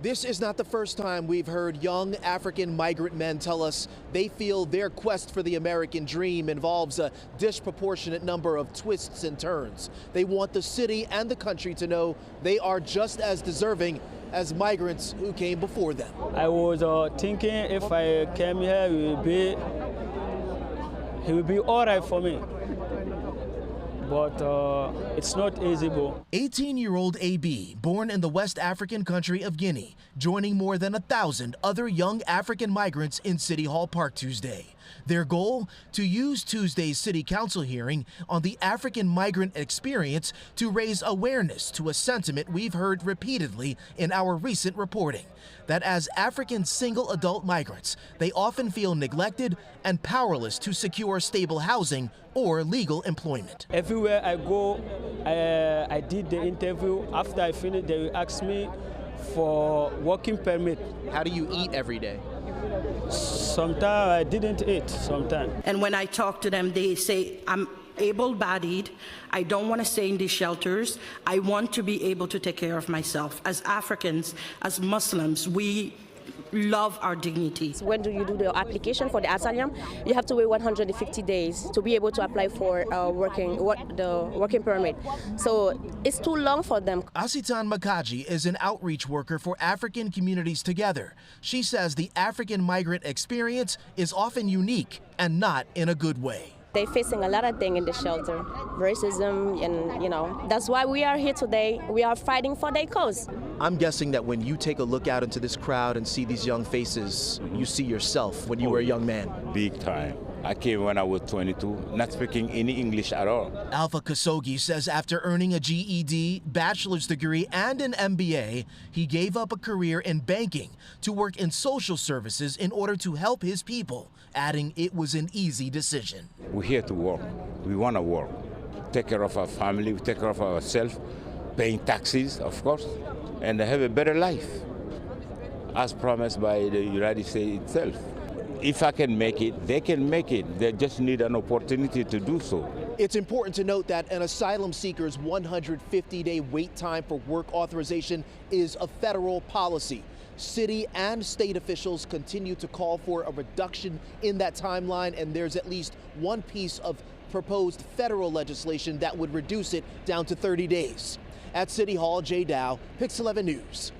This is not the first time we've heard young African migrant men tell us they feel their quest for the American dream involves a disproportionate number of twists and turns. They want the city and the country to know they are just as deserving as migrants who came before them. I was thinking if I came here, it will be all right for me. But it's not easy. 18-year-old AB, born in the West African country of Guinea, joining more than 1,000 other young African migrants in City Hall Park Tuesday. Their goal? To use Tuesday's City Council hearing on the African migrant experience to raise awareness to a sentiment we've heard repeatedly in our recent reporting, that as African single adult migrants, they often feel neglected and powerless to secure stable housing or legal employment. Everywhere I go, I did the interview. After I finished, they asked me for working permit. How do you eat every day? Sometimes I didn't eat, sometimes. And when I talk to them, they say, I'm able-bodied. I don't want to stay in these shelters. I want to be able to take care of myself. As Africans, as Muslims, we love our dignity. When do you do the application for the asylum? You have to wait 150 days to be able to apply for the working permit. So it's too long for them. Asitan Makaji is an outreach worker for African Communities Together. She says the African migrant experience is often unique and not in a good way. They're facing a lot of things in the shelter, racism, and that's why we are here today. We are fighting for their cause. I'm guessing that when you take a look out into this crowd and see these young faces, you see yourself when you were a young man. Big time. I came when I was 22, not speaking any English at all. Alpha Kasogi says after earning a GED, bachelor's degree, and an MBA, he gave up a career in banking to work in social services in order to help his people, adding it was an easy decision. We're here to work. We want to work. Take care of our family, take care of ourselves, paying taxes, of course, and have a better life, as promised by the United States itself. If I can make it, they can make it. They just need an opportunity to do so. It's important to note that an asylum seeker's 150-day wait time for work authorization is a federal policy. City and state officials continue to call for a reduction in that timeline, and there's at least one piece of proposed federal legislation that would reduce it down to 30 days. At City Hall, Jay Dow, Pix 11 News.